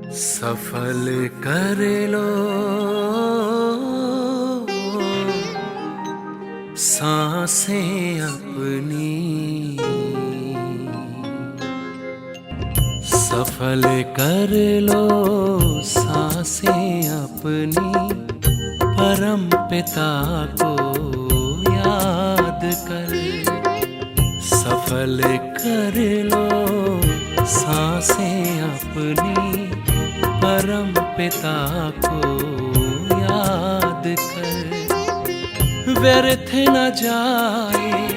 सफल कर लो सांसें अपनी, सफल कर लो सांसें अपनी, परम पिता को याद कर। सफल कर लो सांसें अपनी, परम पिता को याद कर। व्यर्थ न जाए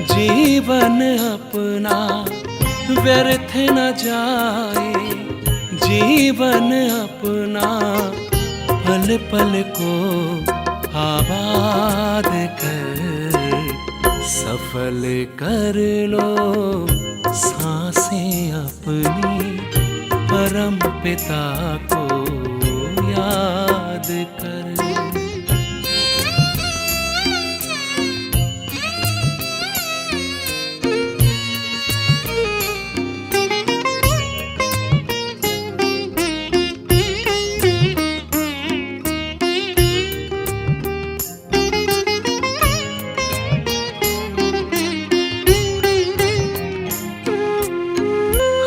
जीवन अपना, व्यर्थ न जाए जीवन अपना, पल पल को आबाद कर। सफल कर लो सांसें अपनी, परम पिता को याद कर।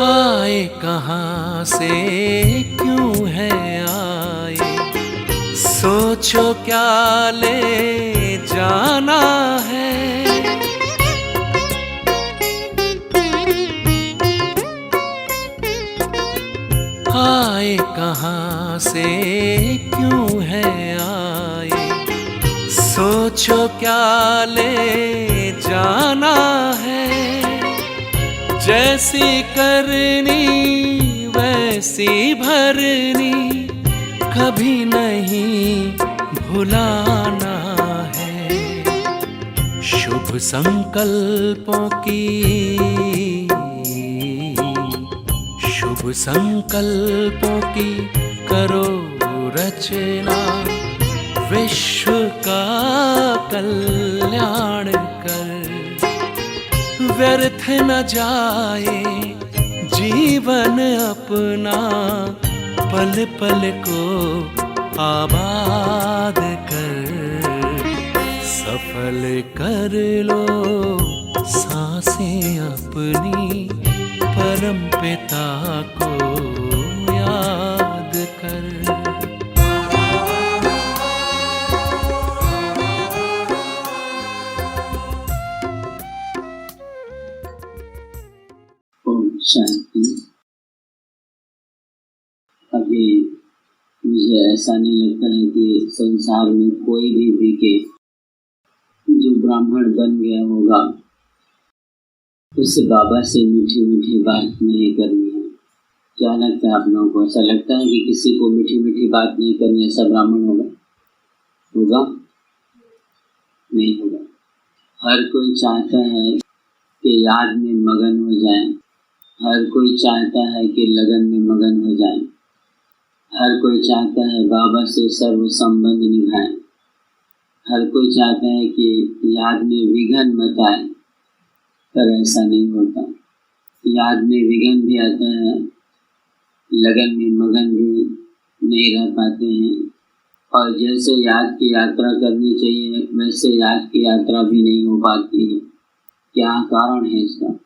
आए कहाँ से क्यों है आए, सोचो क्या ले जाना है। आए कहाँ से क्यों है आए, सोचो क्या ले जाना है। जैसी करनी वैसी भरनी, कभी नहीं भुलाना है। शुभ संकल्पों की, शुभ संकल्पों की करो रचना, विश्व का कल्याण कर। व्यर्थ न जाए जीवन अपना, पल पल को आबाद कर। सफल कर लो सांसें अपनी, परम पिता को याद कर। शांति। अभी मुझे ऐसा नहीं लगता है कि संसार में कोई भी बीके जो ब्राह्मण बन गया होगा उससे बाबा से मीठी मीठी बात नहीं करनी है। क्या लगता है आप लोगों को? ऐसा लगता है कि किसी को मीठी मीठी बात नहीं करनी, ऐसा ब्राह्मण होगा? नहीं होगा। हर कोई चाहता है कि याद में मगन हो जाए, हर कोई चाहता है कि लगन में मगन हो जाए, हर कोई चाहता है बाबा से सर्व संबंध निभाएं, हर कोई चाहता है कि याद में विघन मत आए, पर ऐसा नहीं होता। याद में विघन भी आते हैं, लगन में मगन भी नहीं रह पाते हैं, और जैसे याद की यात्रा करनी चाहिए वैसे याद की यात्रा भी नहीं हो पाती है। क्या कारण है इसका?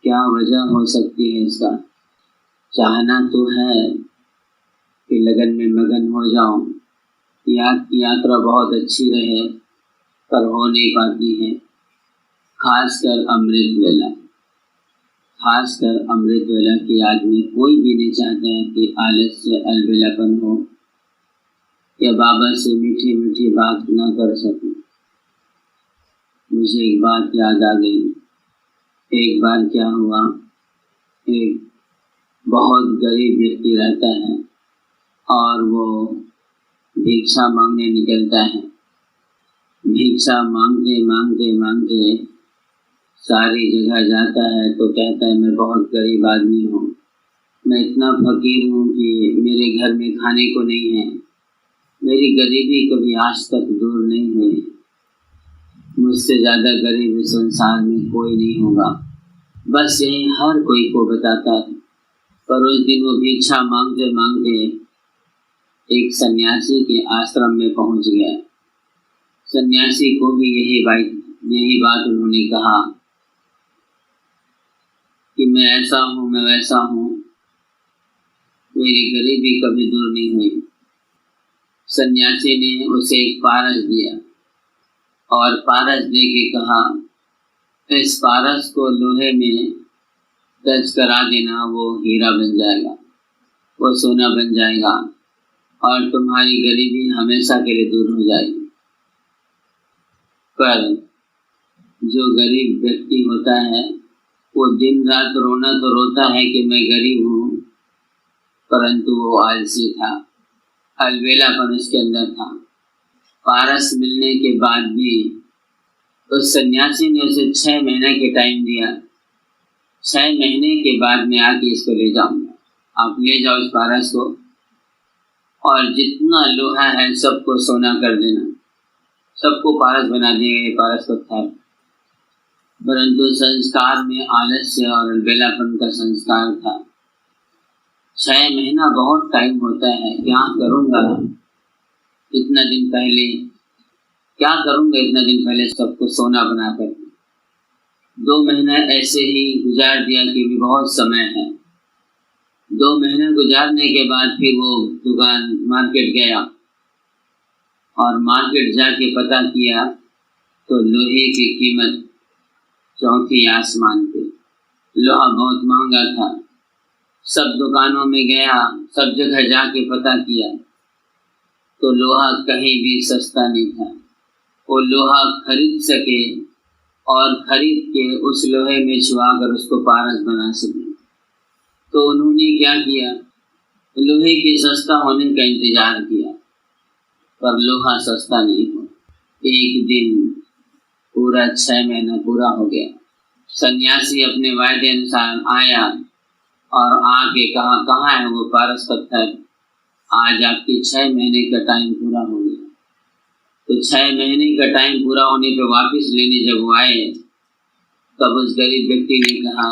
क्या वजह हो सकती है इसका? चाहना तो है कि लगन में मगन हो जाऊं, याद की यात्रा बहुत अच्छी रहे, पर हो नहीं पाती है। खासकर अमृत वेला, खासकर अमृत वेला की याद में कोई भी नहीं चाहता है कि आलस्य अलबेलापन हो या बाबा से मीठी मीठी बात ना कर सकूं। मुझे एक बात याद आ गई। एक बार क्या हुआ, एक बहुत गरीब व्यक्ति रहता है और वो भिक्षा मांगने निकलता है। भिक्षा मांगते मांगते मांगते सारी जगह जाता है तो कहता है मैं बहुत गरीब आदमी हूँ, मैं इतना फकीर हूँ कि मेरे घर में खाने को नहीं है, मेरी गरीबी कभी आज तक दूर नहीं हुई, मुझसे ज़्यादा गरीब इस संसार में कोई नहीं होगा। बस यही हर कोई को बताता है। पर उस दिन वो भिक्षा मांगते मांगते एक सन्यासी के आश्रम में पहुंच गया। सन्यासी को भी यही बात उन्होंने कहा कि मैं ऐसा हूँ, मैं वैसा हूँ, मेरी गरीबी कभी दूर नहीं हुई। सन्यासी ने उसे एक पारस दिया और पारस दे के कहा, इस पारस को लोहे में टच करा देना, वो हीरा बन जाएगा, वो सोना बन जाएगा और तुम्हारी गरीबी हमेशा के लिए दूर हो जाएगी। पर जो गरीब व्यक्ति होता है वो दिन रात रोना तो रोता है कि मैं गरीब हूँ, परंतु वो आलसी था, अलबेलापन उसके अंदर था। पारस मिलने के बाद भी उस सन्यासी ने उसे 6 महीने के टाइम दिया। 6 महीने के बाद मैं आके इसको ले जाऊंगा, आप ले जाओ इस पारस को और जितना लोहा है सबको सोना कर देना, सबको पारस बना देंगे, पारस पत्थर। परंतु संस्कार में आलस्य और अलबेलापन का संस्कार था। 6 महीना बहुत टाइम होता है, क्या करूँगा इतना दिन पहले, क्या करूँगा इतना दिन पहले सबको सोना बना कर। 2 महीना ऐसे ही गुजार दिया कि भी बहुत समय है। 2 महीने गुजारने के बाद फिर वो दुकान मार्केट गया और मार्केट जाके पता किया तो लोहे की कीमत चौथी आसमान पे, लोहा बहुत महंगा था। सब दुकानों में गया, सब जगह जाके पता किया तो लोहा कहीं भी सस्ता नहीं था। वो लोहा खरीद सके और खरीद के उस लोहे में छुआकर उसको पारस बना सके, तो उन्होंने क्या किया, लोहे के सस्ता होने का इंतजार किया, पर लोहा सस्ता नहीं हुआ। एक दिन पूरा 6 महीना पूरा हो गया। सन्यासी अपने वायदे अनुसार आया और आके कहा, कहाँ है वो पारस पत्थर, आज आपकी 6 महीने का टाइम पूरा हो गया। तो 6 महीने का टाइम पूरा होने पे वापस लेने जब वो आए तब उस गरीब व्यक्ति ने कहा,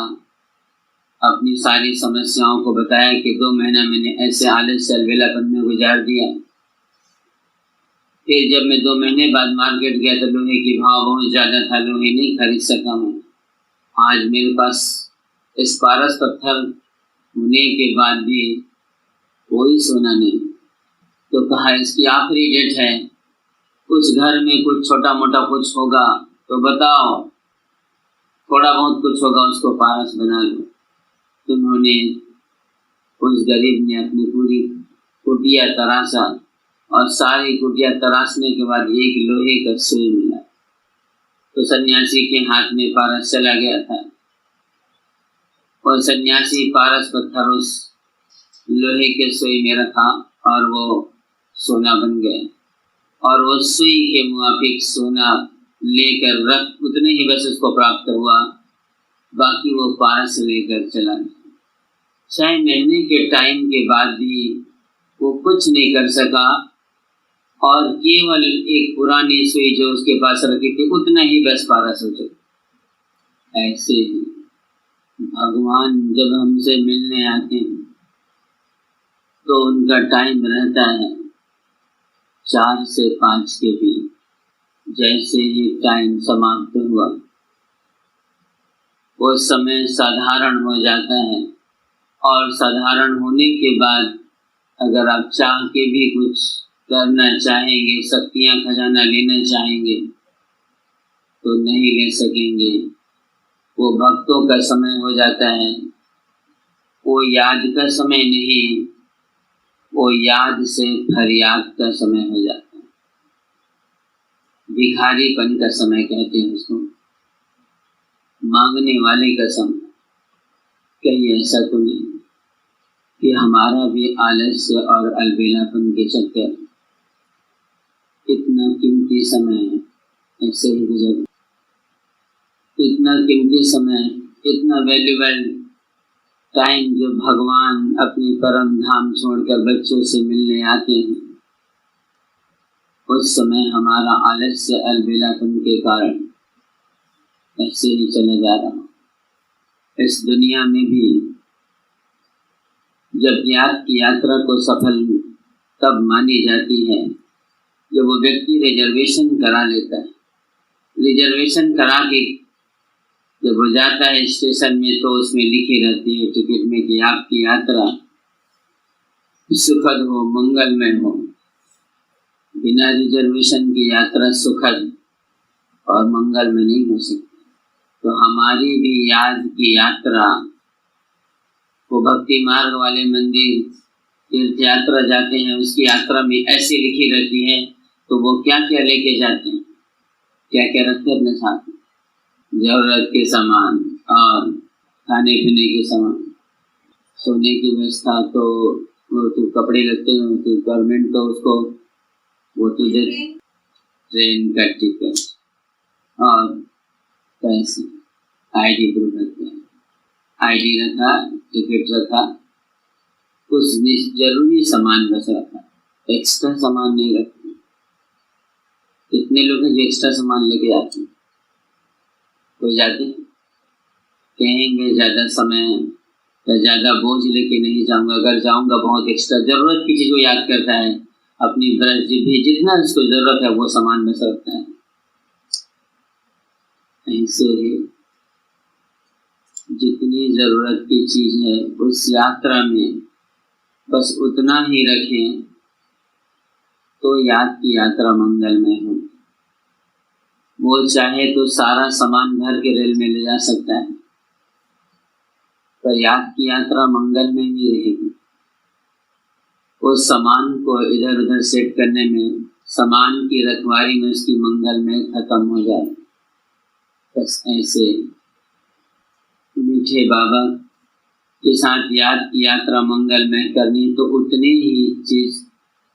अपनी सारी समस्याओं को बताया कि 2 महीना मैंने ऐसे आलस से अलबेलापन में गुजार दिया। फिर जब मैं 2 महीने बाद मार्केट गया तो लोहे की भाव बहुत ज़्यादा था, लोहे नहीं खरीद सका मैं। आज मेरे पास इस पारस पत्थर होने के बाद भी कोई सोना नहीं। तो कहा, इसकी आखिरी डेट है, कुछ घर में कुछ छोटा मोटा कुछ होगा तो बताओ, थोड़ा बहुत कुछ होगा उसको पारस बना लो। तो उन्होंने, उस गरीब ने अपनी पूरी कुटिया तराशा और सारी कुटिया तराशने के बाद एक लोहे का सुई मिला। तो सन्यासी के हाथ में पारस चला गया था और सन्यासी पारस पत्थर उस लोहे के सुई में रखा और वो सोना बन गए और वो सुई के मुआफिक सोना लेकर रख उतने ही बस उसको प्राप्त हुआ, बाकी वो पारस लेकर चला गया। 6 महीने के टाइम के बाद भी वो कुछ नहीं कर सका और केवल एक पुरानी सुई जो उसके पास रखी थी उतना ही बस पारस हो चुका। ऐसे ही भगवान जब हमसे मिलने आते हैं तो उनका टाइम रहता है 4 से 5 के बीच। जैसे ही टाइम समाप्त हुआ वो समय साधारण हो जाता है और साधारण होने के बाद अगर आप चाह के भी कुछ करना चाहेंगे, शक्तियाँ खजाना लेना चाहेंगे तो नहीं ले सकेंगे। वो भक्तों का समय हो जाता है, वो याद का समय नहीं, वो याद से फरियाद का समय हो जाता है। भिखारीपन का समय कहते हैं उसको, मांगने वाले का समय। कहीं ऐसा तो नहीं कि हमारा भी आलस्य और अलबेलापन के चक्कर इतना कीमती समय है ऐसे ही गुजर, इतना कीमती समय, इतना वैल्यूबल टाइम जो भगवान अपने परम धाम छोड़कर बच्चों से मिलने आते हैं, उस समय हमारा आलस्य अलबेलापन के कारण ऐसे ही चला जा रहा। इस दुनिया में भी जब यात्रा को सफल तब मानी जाती है जब वो व्यक्ति रिजर्वेशन करा लेता है। रिजर्वेशन करा के जब वो जाता है स्टेशन में तो उसमें लिखी रहती है टिकट में कि आपकी यात्रा सुखद हो, मंगलमय हो। बिना रिजर्वेशन की यात्रा सुखद और मंगलमय नहीं हो सकती। तो हमारी भी याद की यात्रा, वो भक्ति मार्ग वाले मंदिर तीर्थ यात्रा जाते हैं, उसकी यात्रा में ऐसी लिखी रहती है, तो वो क्या क्या लेके जाते हैं, क्या क्या रखते हैं अपने साथ में? जरूरत के सामान और खाने पीने के सामान, सोने की व्यवस्था, तो वो तो कपड़े लगते हैं, तो गवर्नमेंट तो उसको वो तो दे, ट्रेन का टिकट और पैसे, आईडी प्रूफ रखते हैं, आईडी रखा, टिकट रखा, कुछ जरूरी सामान बस रखा, एक्स्ट्रा सामान नहीं रखते। कितने लोग हैं जो एक्स्ट्रा सामान लेके जाते हैं? कोई जाते कहेंगे ज़्यादा समय या ज़्यादा बोझ लेके नहीं जाऊंगा, अगर जाऊंगा बहुत एक्स्ट्रा, जरूरत की चीज़ को याद करता है, अपनी ब्रश भी जितना उसको जरूरत है वो सामान बस रखता है। ऐसे जितनी जरूरत की चीज है उस यात्रा में बस उतना ही रखें तो याद की यात्रा मंगलमय हो। वो चाहे तो सारा सामान भर के रेल में ले जा सकता है, पर याद की यात्रा मंगलमय नहीं रहेगी। उस सामान को इधर उधर सेट करने में, सामान की रखवारी में उसकी मंगलमय खत्म हो जाए। बस ऐसे मीठे बाबा के साथ याद की यात्रा मंगलमय करनी, तो उतने ही चीज,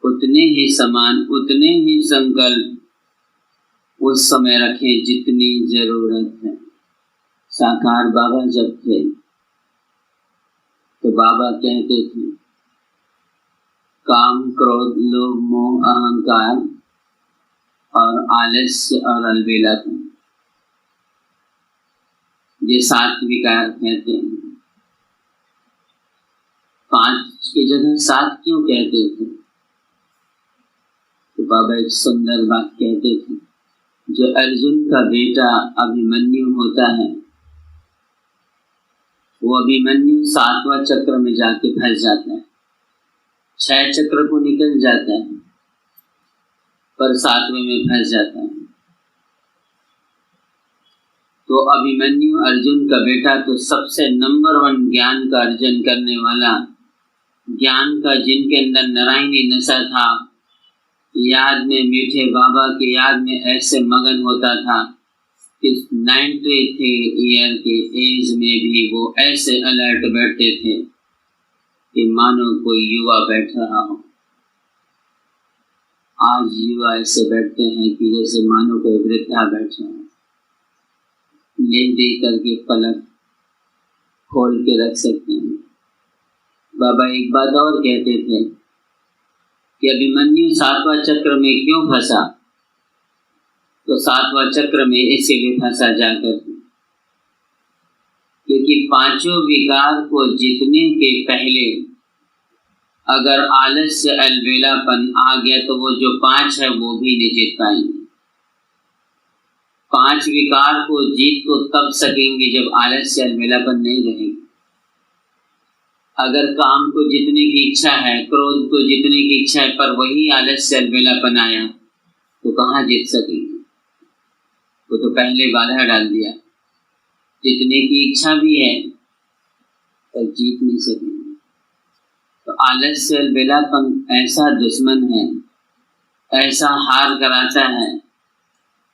उतने ही सामान, उतने ही संकल्प उस समय रखें जितनी जरूरत है। साकार बाबा जब थे तो बाबा कहते थे, काम, क्रोध, लोभ, मोह, अहंकार और आलस्य और अलबेलापन, ये 7 विकार कहते हैं। 5 की जगह 7 क्यों कहते थे? तो बाबा एक सुंदर बात कहते थे, जो अर्जुन का बेटा अभिमन्यु होता है, वो अभिमन्यु 7वां चक्र में जाके फंस जाता है। 6 चक्र को निकल जाता है पर 7वें में फंस जाता है। तो अभिमन्यु अर्जुन का बेटा तो सबसे नंबर 1 ज्ञान का अर्जन करने वाला, ज्ञान का जिनके अंदर नारायणी नशा था, याद में, मीठे बाबा की याद में ऐसे मगन होता था कि 93 ईयर के एज में भी वो ऐसे अलर्ट बैठते थे कि मानो कोई युवा बैठ रहा हो। आज युवा ऐसे बैठते हैं कि जैसे मानो कोई वृद्धा बैठ रहा हो। ले दे करके पलक खोल के रख सकते हैं। बाबा एक बात और कहते थे कि अभिमन्यु 7वां चक्र में क्यों फंसा? तो 7वां चक्र में इसीलिए फंसा जाकर क्योंकि 5 विकार को जीतने के पहले अगर आलस्य, अलबेलापन आ गया तो वो जो 5 है वो भी नहीं जीत पाएंगे। 5 विकार को जीत तो तब सकेंगे जब आलस्य, अलबेलापन नहीं रहेगी। अगर काम को जीतने की इच्छा है, क्रोध को जीतने की इच्छा है, पर वही आलस्य, अलबेलापन आया तो कहाँ जीत सकेंगे? वो तो पहले बाधा डाल दिया। जीतने की इच्छा भी है पर जीत नहीं सकेंगे। तो आलस्य, अलबेलापन ऐसा दुश्मन है, ऐसा हार कराता है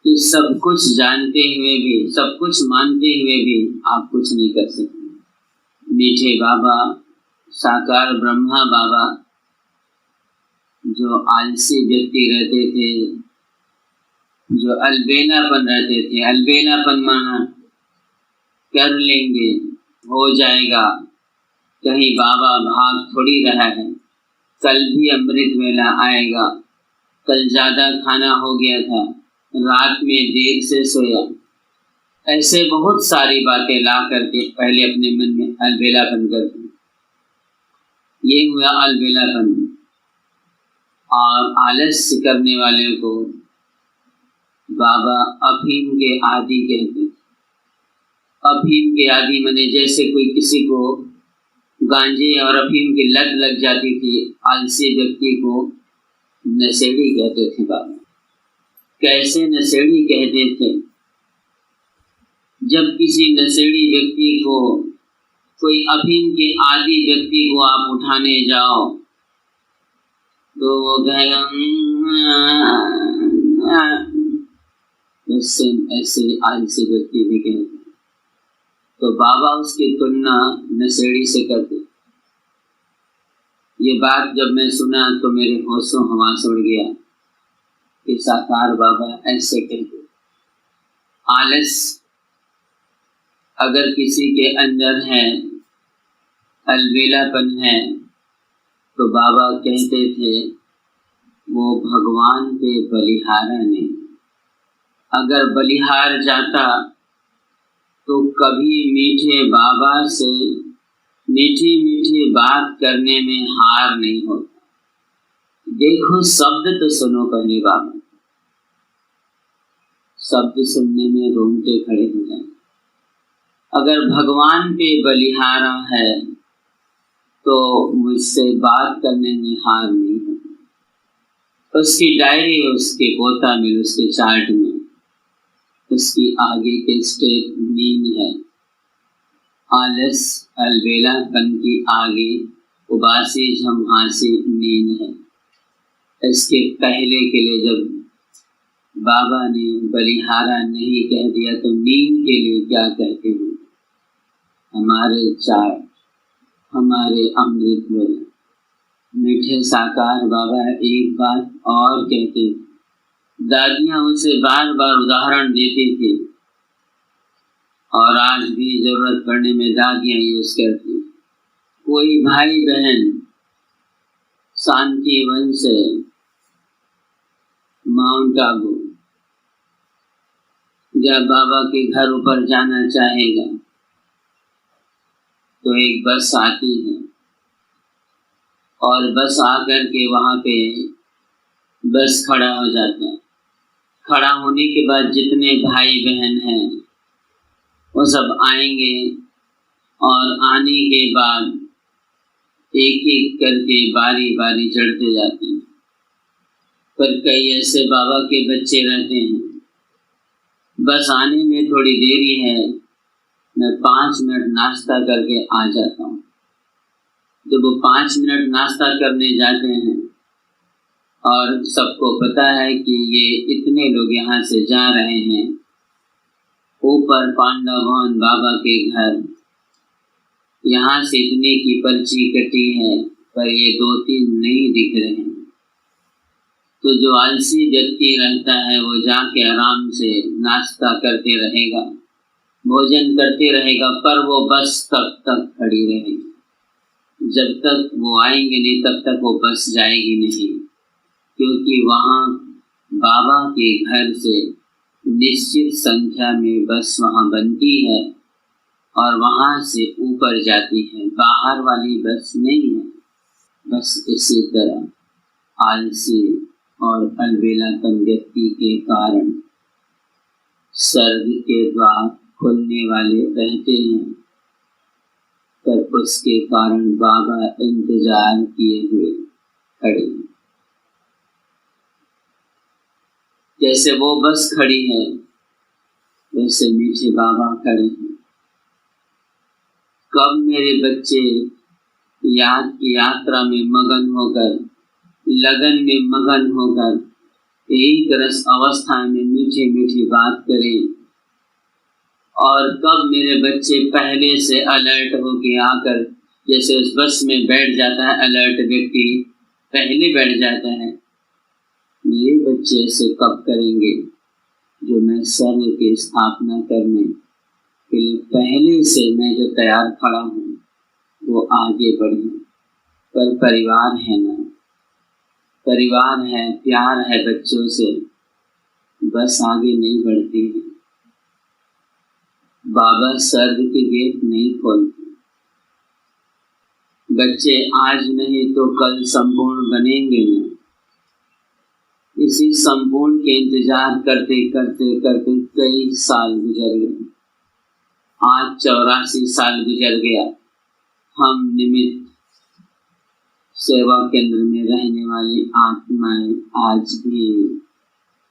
कि सब कुछ जानते हुए भी, सब कुछ मानते हुए भी आप कुछ नहीं कर सकते। मीठे बाबा, साकार ब्रह्मा बाबा, जो आलसी व्यक्ति रहते थे, जो अलबेलापन रहते थे, अलबेलापन माना कर लेंगे, हो जाएगा, कहीं बाबा भाग थोड़ी रहा है, कल भी अमृत वेला आएगा, कल ज़्यादा खाना हो गया था, रात में देर से सोया, ऐसे बहुत सारी बातें ला करके पहले अपने मन में अलबेलापन करते। ये हुआ अलबेलापन। और आलस्य करने वाले को बाबा अफीम के आदी कहते हैं। अफीम के आदी माने जैसे कोई किसी को गांजे और अफीम की लत लग जाती थी, आलसी व्यक्ति को नशेड़ी कहते थे बाबा। कैसे नशेड़ी कहते थे? जब किसी नशेड़ी व्यक्ति को, कोई अफीम के आदी व्यक्ति को आप उठाने जाओ तो वो कहेगा ऐसे आलसी व्यक्ति भी कहते। तो बाबा उसकी तुलना नशेड़ी से करते। ये बात जब मैं सुना तो मेरे होशों हवास उड़ गया कि साकार बाबा ऐसे कहते। आलस अगर किसी के अंदर है, अलबेलापन है, तो बाबा कहते थे वो भगवान पे बलिहारा नहीं। अगर बलिहार जाता तो कभी मीठे बाबा से मीठी मीठी बात करने में हार नहीं होता। देखो शब्द तो सुनो पहले बाबा, शब्द सुनने में रोंगटे खड़े हो जाए। अगर भगवान पे बलिहारा है तो मुझसे बात करने में हार नहीं होती। उसकी डायरी, उसके पोता में, उसके चार्ट में उसकी आगे के स्टेप नींद है। आलस अलबेलापन की आगे उबासी झमहासी नींद है। इसके पहले के लिए जब बाबा ने बलिहारा नहीं कह दिया तो नींद के लिए क्या कहते हैं? हमारे चार्ट, हमारे अमृत वेला। मीठे साकार बाबा एक बात और कहते, दादियां उसे बार बार उदाहरण देती थी और आज भी जरूरत पड़ने में दादियां यूज करती। कोई भाई बहन शांतिवन से माउंट आबू जब बाबा के घर ऊपर जाना चाहेगा तो एक बस आती है और बस आकर के वहाँ पे बस खड़ा हो जाता है। खड़ा होने के बाद जितने भाई बहन हैं वो सब आएंगे और आने के बाद एक एक करके बारी बारी चढ़ते जाते हैं। पर कई ऐसे बाबा के बच्चे रहते हैं, बस आने में थोड़ी देरी है, मैं 5 मिनट नाश्ता करके आ जाता हूँ। जब वो 5 मिनट नाश्ता करने जाते हैं और सबको पता है कि ये इतने लोग यहाँ से जा रहे हैं, ऊपर पांडा भवन बाबा के घर, यहाँ से इतने की पर्ची कटी है पर ये 2-3 नहीं दिख रहे हैं। तो जो आलसी व्यक्ति रहता है वो जाके आराम से नाश्ता करते रहेगा, भोजन करते रहेगा, पर वो बस तब तक खड़ी रहेगी। जब तक वो आएंगे नहीं तब तक वो बस जाएगी नहीं, क्योंकि वहाँ बाबा के घर से निश्चित संख्या में बस वहाँ बनती है और वहाँ से ऊपर जाती है, बाहर वाली बस नहीं है। बस इसी तरह आलसी और अलबेलापन व्यक्ति के कारण स्वर्ग के द्वार खुलने वाले रहते हैं, पर उसके कारण बाबा इंतजार किए हुए खड़े हैं। जैसे वो बस खड़ी है वैसे मीठे बाबा खड़े हैं। कब मेरे बच्चे याद की यात्रा में मगन होकर, लगन में मगन होकर एक रस अवस्था में मीठी मीठी बात करें, और कब मेरे बच्चे पहले से अलर्ट होके आकर, जैसे उस बस में बैठ जाता है अलर्ट व्यक्ति, पहले बैठ जाता है, मेरे बच्चे ऐसे कब करेंगे जो मैं स्वर्ग की स्थापना करने के लिए पहले से मैं जो तैयार खड़ा हूँ वो आगे बढ़े। पर परिवार है ना, परिवार है, प्यार है बच्चों से, बस आगे नहीं बढ़ती है। बाबा स्वर्ग के गेट नहीं खोलते, बच्चे आज नहीं तो कल संपूर्ण बनेंगे नहीं। इसी संपूर्ण के इंतजार करते करते करते कई साल गुजर गए। आज 84 साल गुजर गया। हम निमित्त सेवा केंद्र में रहने वाली आत्माएं आज भी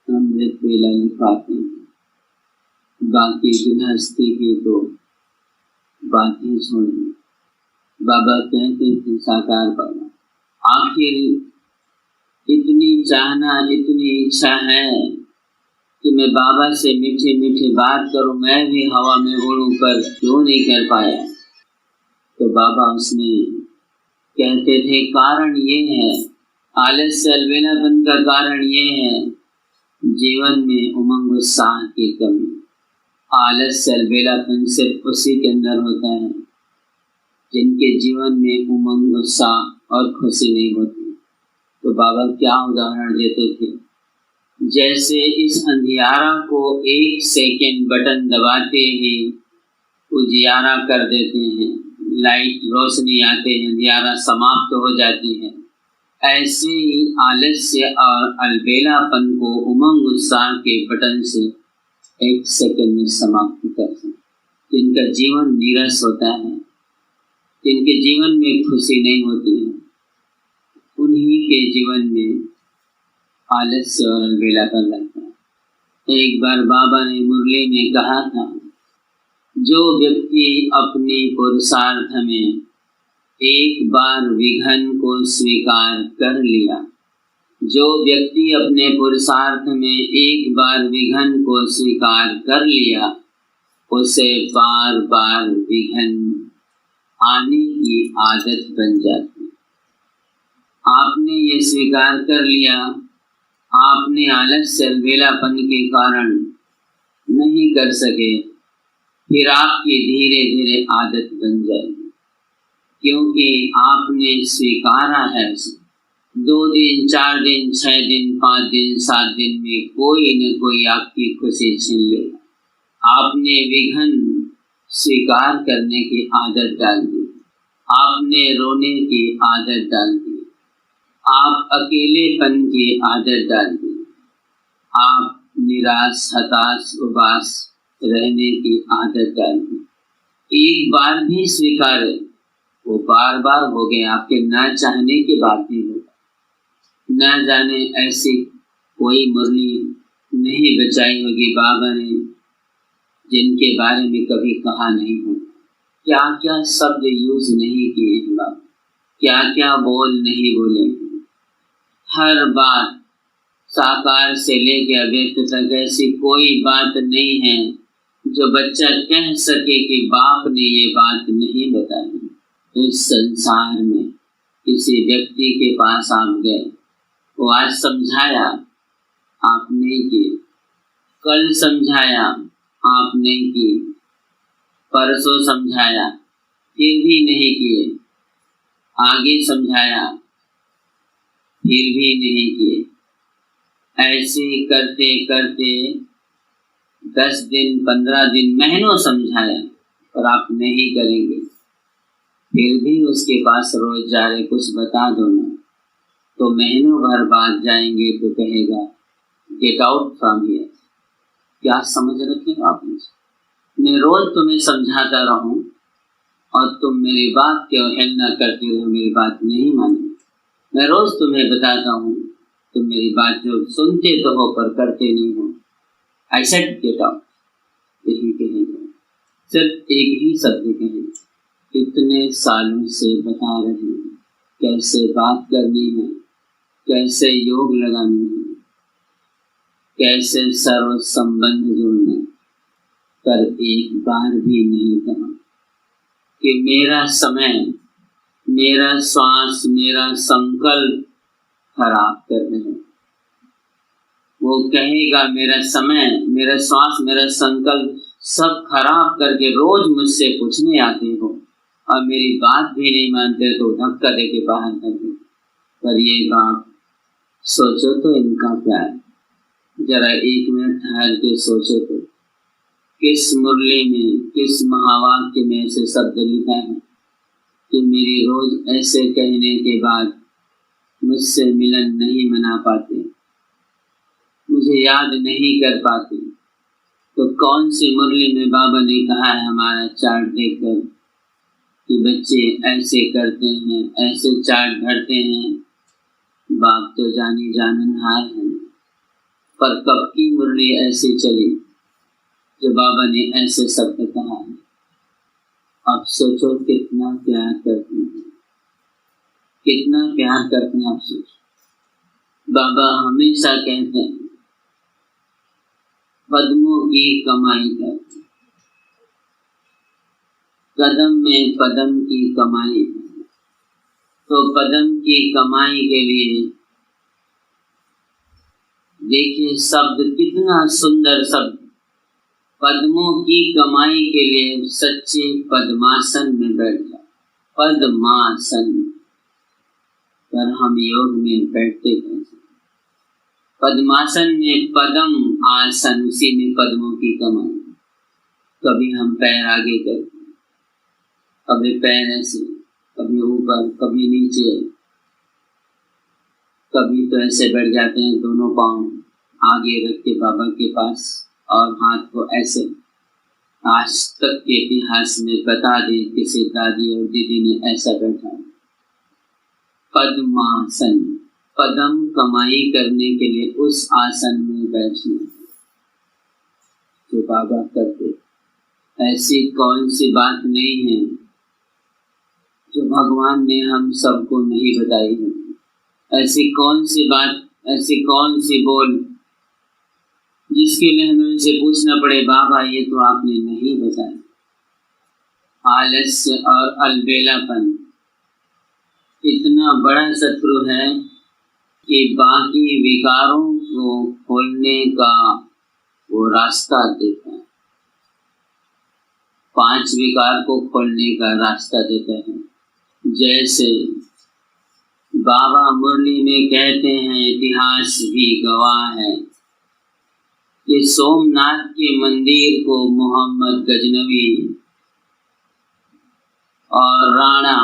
अमृत वेला लिखाते हैं। बाकी गृहस्थी की तो बात ही छोड़ दी। बाबा कहते थे साकार बाबा, आखिर इतनी चाहना, इतनी इच्छा है कि मैं बाबा से मीठी मीठी बात करूं, मैं भी हवा में उड़ूं, पर क्यों नहीं कर पाया। तो बाबा उसमें कहते थे कारण ये है, आलस्य अलबेलापन का कारण ये है, जीवन में उमंग उत्साह की कमी। आलस्य अलबेलापन सिर्फ उसी के अंदर होता है जिनके जीवन में उमंग उत्साह और खुशी नहीं होती। तो बाबा क्या उदाहरण देते थे, जैसे इस अंधियारा को 1 सेकेंड बटन दबाते ही उजियारा कर देते हैं, लाइट रोशनी आते हैं, अंधियारा समाप्त हो जाती है। ऐसे ही आलस्य और अलबेलापन को उमंग उत्साह के बटन से 1 सेकेंड में समाप्त करते हैं। जिनका जीवन नीरस होता है, जिनके जीवन में खुशी नहीं होती है, उन्हीं के जीवन में आलस्य और अलबेलापन रहता है। एक बार बाबा ने मुरली में कहा था, जो व्यक्ति अपने पुरुषार्थ में एक बार विघन को स्वीकार कर लिया, जो व्यक्ति अपने पुरुषार्थ में एक बार विघन को स्वीकार कर लिया, उसे बार बार विघन आने की आदत बन जाती। आपने ये स्वीकार कर लिया, आपने आलस्य अलबेलापन के कारण नहीं कर सके, फिर आपकी धीरे धीरे आदत बन जाएगी, क्योंकि आपने स्वीकारा है। 2 दिन, 4 दिन, 6 दिन, 5 दिन, 7 दिन में कोई न कोई आपकी खुशी छीन लेगा। आपने विघन स्वीकार करने की आदत डाल दी, आपने रोने की आदत डाल दी, आप अकेलेपन की आदत डाल दी, आप निराश, हताश, उबास रहने की आदत डाल दी। एक बार भी स्वीकारे, वो बार बार हो गए, आपके ना चाहने के बाद भी होगा। न जाने ऐसी कोई मुरली नहीं बचाई होगी बाबा ने जिनके बारे में कभी कहा नहीं हो। क्या क्या शब्द यूज नहीं किए हैं बाबा, क्या क्या बोल नहीं बोले हैं। हर बात साकार से लेकर अव्यक्त तक ऐसी कोई बात नहीं है जो बच्चा कह सके कि बाप ने ये बात नहीं बताई। इस संसार में किसी व्यक्ति के पास आप गए, वो आज समझाया आप नहीं किए, कल समझाया आप नहीं किए, परसों समझाया फिर भी नहीं किए, आगे समझाया फिर भी नहीं किए। ऐसे करते करते 10 दिन, 15 दिन, महीनों समझाया और आप नहीं करेंगे, फिर भी उसके पास रोज जा रहे कुछ बता दो ना, तो महीनों भर बाद जाएंगे तो कहेगा गेट आउट फ्रॉम हियर। क्या समझ रखे आप मुझे? मैं रोज तुम्हें समझाता रहूं और तुम मेरी बात की अवहेलना करते रहो, मेरी बात नहीं माने। मैं रोज तुम्हें बताता हूँ, तुम मेरी बात जो सुनते तो हो पर करते नहीं हो। आई सेड गेट आउट, यही कहेंगे, सिर्फ एक ही शब्द कहेंगे। इतने सालों से बता रहे हैं कैसे बात करनी है, कैसे योग लगानी है, कैसे सर्व संबंध जोड़ना, पर एक बार भी नहीं कहा कि मेरा समय, मेरा श्वास, मेरा संकल्प खराब कर रहे हैं। वो कहेगा मेरा समय, मेरा श्वास, मेरा संकल्प सब खराब करके रोज मुझसे पूछने आते हो और मेरी बात भी नहीं मानते तो धक्का दे के बाहर कर दे। पर ये बात सोचो तो इनका क्या है, जरा 1 मिनट ठहर के सोचो तो किस मुरली में, किस महावाक्य में ऐसे शब्द लिखा है कि मेरी रोज ऐसे कहने के बाद मुझसे मिलन नहीं मना पाते, मुझे याद नहीं कर पाते, तो कौन सी मुरली में बाबा ने कहा है हमारा चार्ट देखकर कि बच्चे ऐसे करते हैं, ऐसे चार्ट भरते हैं। बाप तो जानी जाननहार है, पर कब की मुरली ऐसी चली जो बाबा ने ऐसे शब्द कहा है। अब सोचो कितना प्यार करते हैं, कितना प्यार करते हैं। आप सोचो, बाबा हमेशा कहते हैं पद्मों की कमाई करते, कदम में पदम की कमाई। तो पदम की कमाई के लिए देखिए शब्द कितना सुंदर शब्द, पद्मों की कमाई के लिए सच्चे पद्मासन में बैठ जाओ। पद्मासन पर हम योग में बैठते कैसे? पद्मासन में पदम आसन, उसी में पद्मों की कमाई। कभी हम पैर आगे करते, कभी पैर ऐसे, कभी ऊपर, कभी नीचे, कभी तो ऐसे बैठ जाते हैं दोनों पांव आगे रख के बाबा के पास और हाथ को ऐसे। आज तक के इतिहास में बता दें किसी दादी और दीदी ने ऐसा बैठा। पद्मासन, पदम कमाई करने के लिए उस आसन में बैठना जो बाबा करते। ऐसी कौन सी बात नहीं है जो भगवान ने हम सबको नहीं बताई है। ऐसी कौन सी बात, ऐसी कौन सी बोल जिसके लिए हमें उनसे पूछना पड़े बाबा ये तो आपने नहीं बताया। आलस्य और अलबेलापन इतना बड़ा शत्रु है कि बाकी विकारों को खोलने का वो रास्ता देता है। 5 विकार को खोलने का रास्ता देता है। जैसे बाबा मुरली में कहते हैं, इतिहास भी गवाह है कि सोमनाथ के मंदिर को मोहम्मद गजनवी और राणा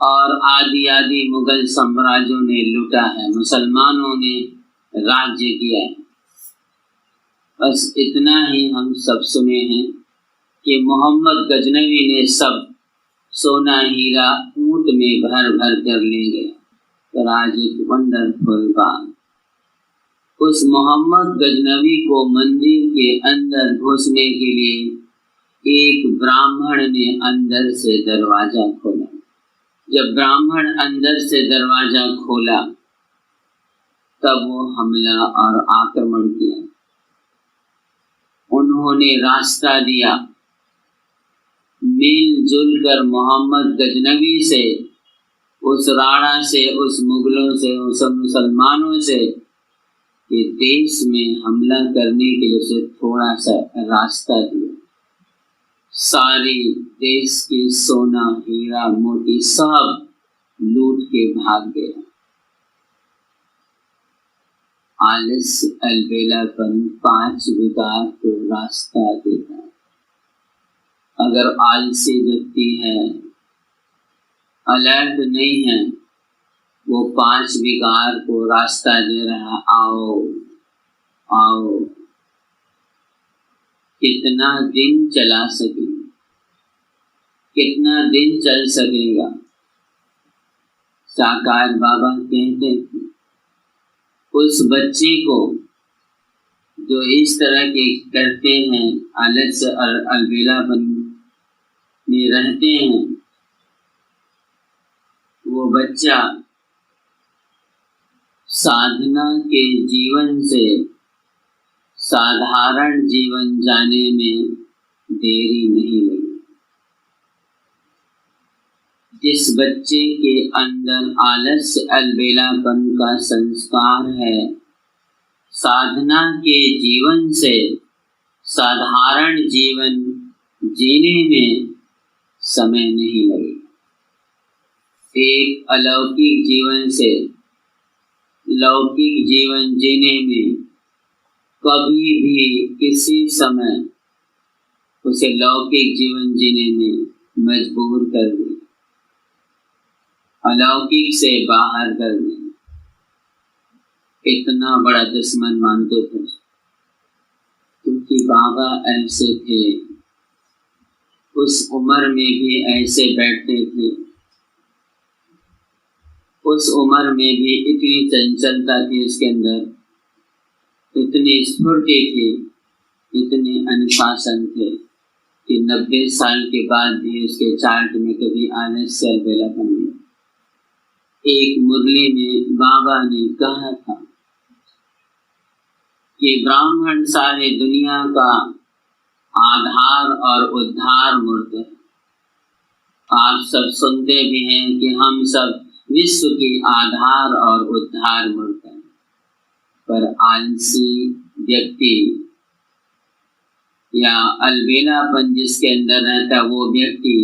और आदि मुगल साम्राज्यों ने लूटा है, मुसलमानों ने राज्य किया है। बस इतना ही हम सब सुने हैं कि मोहम्मद गजनवी ने सब सोना हीरा ऊंट में भर भर कर ले गया। पर आज एक वंडरफुल बात, उस मोहम्मद गजनवी को मंदिर के अंदर घुसने के लिए एक ब्राह्मण ने अंदर से दरवाजा खोला। जब ब्राह्मण अंदर से दरवाजा खोला तब वो हमला और आक्रमण किया। उन्होंने रास्ता दिया, मिलजुल कर मोहम्मद गजनवी से, उस राणा से, उस मुगलों से, उस मुसलमानों से कि देश में हमला करने के लिए उसे थोड़ा सा रास्ता दिया। सारी देश की सोना हीरा मोती सब लूट के भाग गया। आलस्य अलबेलापन 5 विकार को रास्ता देता है। अगर आलसी व्यक्ति है, अलर्ट नहीं है, वो 5 विकार को रास्ता दे रहा, आओ आओ। कितना दिन चला सकेगा, कितना दिन चल सकेगा? साकार बाबा कहते हैं उस बच्चे को जो इस तरह के करते हैं, आलस्य और अलबेलापन में रहते हैं, वो बच्चा साधना के जीवन से साधारण जीवन जाने में देरी नहीं लगी। जिस बच्चे के अंदर आलस्य अलबेलापन का संस्कार है, साधना के जीवन से साधारण जीवन जीने में समय नहीं लगेगा। एक अलौकिक जीवन से लौकिक जीवन जीने में कभी भी किसी समय उसे लौकिक जीवन जीने में मजबूर कर दे, अलौकिक से बाहर कर दे। इतना बड़ा दुश्मन मानते थे, क्योंकि बाबा ऐसे थे, उस उम्र में भी ऐसे बैठते थे, उस उम्र में भी इतनी चंचलता थी उसके अंदर, इतनी स्फूर्ति थी, इतने अनुशासन थे कि 90 साल के बाद भी उसके चार्ट में कभी आलस्य अलबेलापन नहीं। एक मुरली में बाबा ने कहा था कि ब्राह्मण सारे दुनिया का आधार और उद्धार मूर्त है। आप सब सुनते भी हैं कि हम सब विश्व की आधार और उद्धार मूर्त है, पर आलसी व्यक्ति या अलबेलापन जिसके अंदर रहता वो व्यक्ति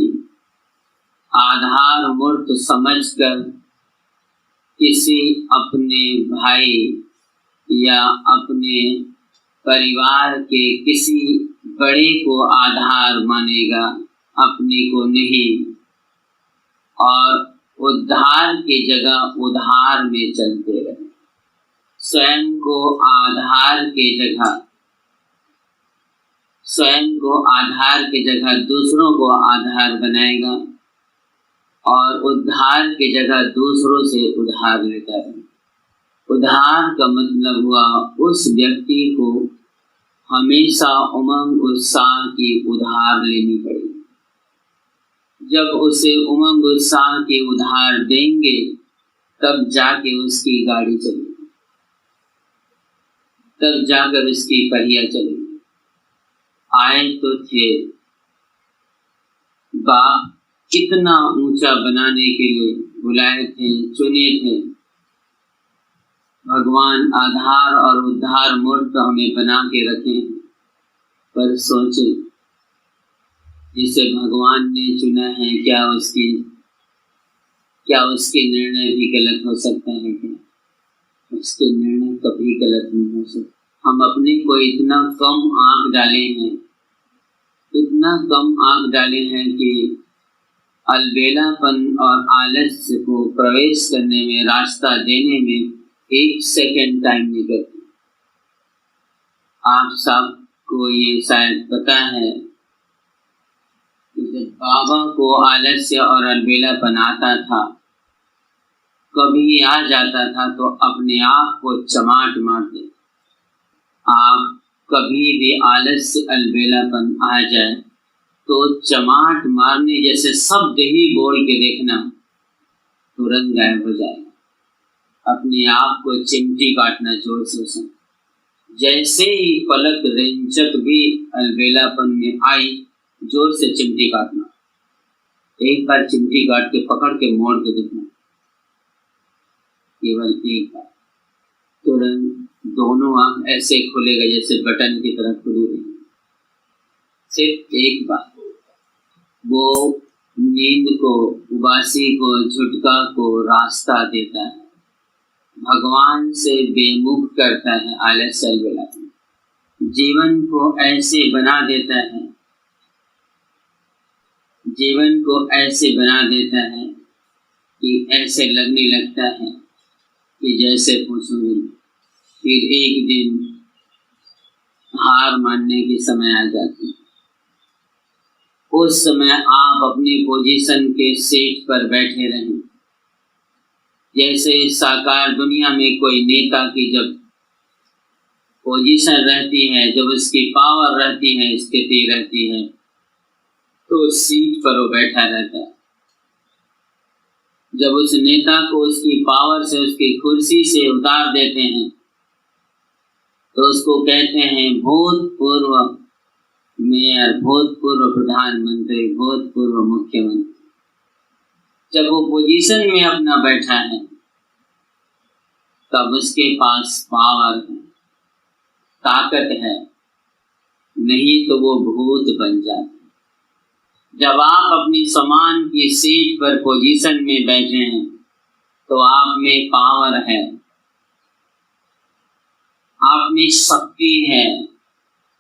आधार मूर्त समझकर किसी अपने भाई या अपने परिवार के किसी बड़े को आधार मानेगा, अपने को नहीं, और उद्धार की जगह उधार में चलते रहे। स्वयं को आधार की जगह, स्वयं को आधार की जगह दूसरों को आधार बनाएगा और उद्धार की जगह दूसरों से उधार लेता है। उधार का मतलब हुआ उस व्यक्ति को हमेशा उमंग उत्साह की उधार लेनी पड़ेगी। जब उसे उमंग उत्साह की उधार देंगे तब जाके उसकी गाड़ी चलेगी, तब जाकर उसकी पहिया चलेगी। आए तो थे, बाप कितना ऊंचा बनाने के लिए बुलाए थे, चुने थे। भगवान आधार और उद्धार मूर्त हमें बना के रखे, पर सोचे जिसे भगवान ने चुना है क्या उसके निर्णय भी गलत हो सकता है क्या? उसके निर्णय कभी गलत नहीं हो सकते। हम अपने को इतना कम आंक डाले हैं, इतना कम आंक डाले हैं कि अलबेलापन और आलस्य को प्रवेश करने में, रास्ता देने में 1 सेकंड टाइम नहीं करते। आप सबको ये शायद पता है कि जब बाबा को आलस्य और अलबेलापन आता था, कभी आ जाता था तो अपने आप को चमाट मार दे। आप कभी भी आलस्य अलबेलापन आ जाए तो चमाट मारने जैसे शब्द ही बोल के देखना, तुरंत गायब हो जाएगा। अपने आप को चिमटी काटना जोर से सुन। जैसे ही पलक रेंचक भी अलबेलापन में आई, जोर से चिमटी काटना। एक बार चिमटी काट के पकड़ के मोड़ के देखना, केवल एक बार। तुरंत दोनों आंख ऐसे खुलेगा जैसे बटन की तरह खुली रही। सिर्फ एक बार वो नींद को, उबासी को, झुटका को रास्ता देता है, भगवान से बेमुख करता है। आलस्य अलबेलापन जीवन को ऐसे बना देता है, जीवन को ऐसे बना देता है कि ऐसे लगने लगता है कि जैसे पूछो नहीं। फिर एक दिन हार मानने के समय आ जाती है। उस समय आप अपनी पोजीशन के सीट पर बैठे रहें। जैसे साकार दुनिया में कोई नेता की जब पोजीशन रहती है, जब उसकी पावर रहती है, स्थिति रहती है, तो सीट पर वो बैठा रहता है। जब उस नेता को उसकी पावर से, उसकी कुर्सी से उतार देते हैं तो उसको कहते हैं भूतपूर्व मेयर, भूतपूर्व प्रधानमंत्री, भूतपूर्व मुख्यमंत्री। जब वो पोजीशन में अपना बैठा है तब उसके पास पावर है, ताकत है, नहीं तो वो भूत बन जाता। जब आप अपनी समान की सीट पर पोजीशन में बैठे हैं तो आप में पावर है, आप में शक्ति है,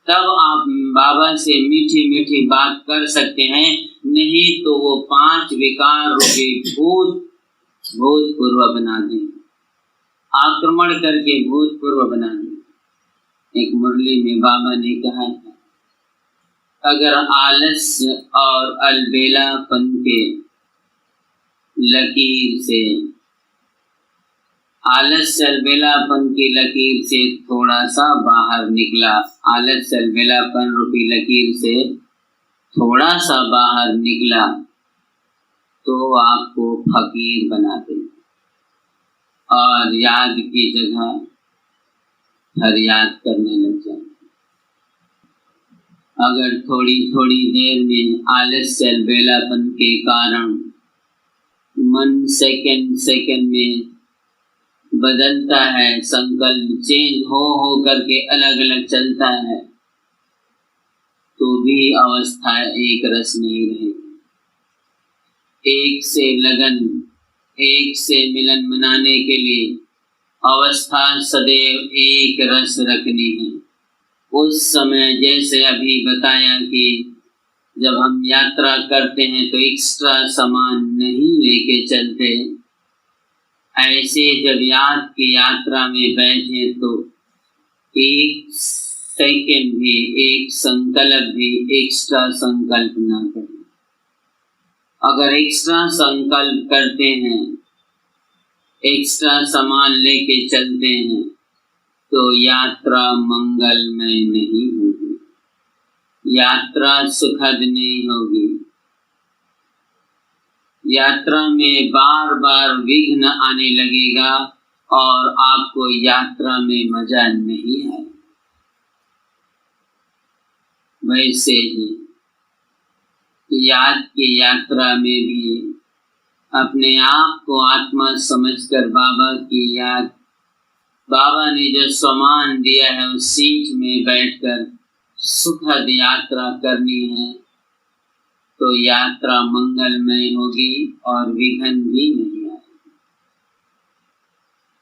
तब आप बाबा से मीठी मीठी बात कर सकते हैं, नहीं तो वो 5 विकार रूपी भूतपूर्व बना दें, आक्रमण करके भूतपूर्व बना दें। एक मुरली में बाबा ने कहा था, अगर आलस्य और अलबेलापन के लकीर से, आलस्य अलबेलापन की लकीर से थोड़ा सा बाहर निकला, आलस्य अलबेलापन रूपी लकीर से थोड़ा सा बाहर निकला तो आपको फकीर बना दे और याद की जगह फरियाद करने लग जाए। अगर थोड़ी थोड़ी देर में आलस्य अलबेलापन के कारण मन सेकंड सेकंड में बदलता है, संकल्प चेंज हो करके अलग अलग चलता है, तो भी अवस्था एक रस नहीं रहेगी। एक से लगन, एक से मिलन मनाने के लिए अवस्था सदैव एक रस रखनी है। उस समय जैसे अभी बताया कि जब हम यात्रा करते हैं तो एक्स्ट्रा सामान नहीं लेके चलते, ऐसे जब याद की यात्रा में बैठे तो एक सेकंड भी, एक संकल्प भी एक्स्ट्रा संकल्प ना करें। अगर एक्स्ट्रा संकल्प करते हैं, एक्स्ट्रा सामान लेके चलते हैं, तो यात्रा मंगलमय नहीं होगी, यात्रा सुखद नहीं होगी। यात्रा में बार बार विघ्न आने लगेगा और आपको यात्रा में मजा नहीं आएगा। वैसे ही याद की यात्रा में भी अपने आप को आत्मा समझकर बाबा की याद, बाबा ने जो सामान दिया है उस सीट में बैठकर सुखद यात्रा करनी है, तो यात्रा मंगलमय होगी और विघ्न भी नहीं आएगा।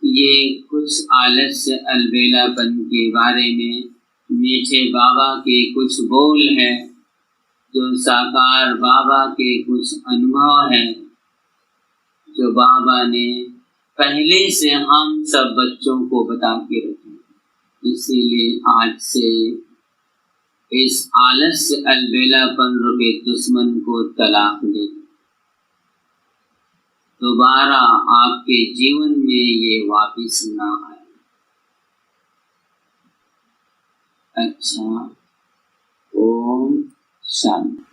ये कुछ आलस्य अलबेलापन के बारे में मीठे बाबा के कुछ बोल हैं, जो साकार बाबा के कुछ अनुभव हैं, जो बाबा ने पहले से हम सब बच्चों को बता के रखे। इसीलिए आज से इस आलस्य अलबेलापन रूपी दुश्मन को तलाक दे, दोबारा आपके जीवन में ये वापिस ना आए। अच्छा, ओम शांति।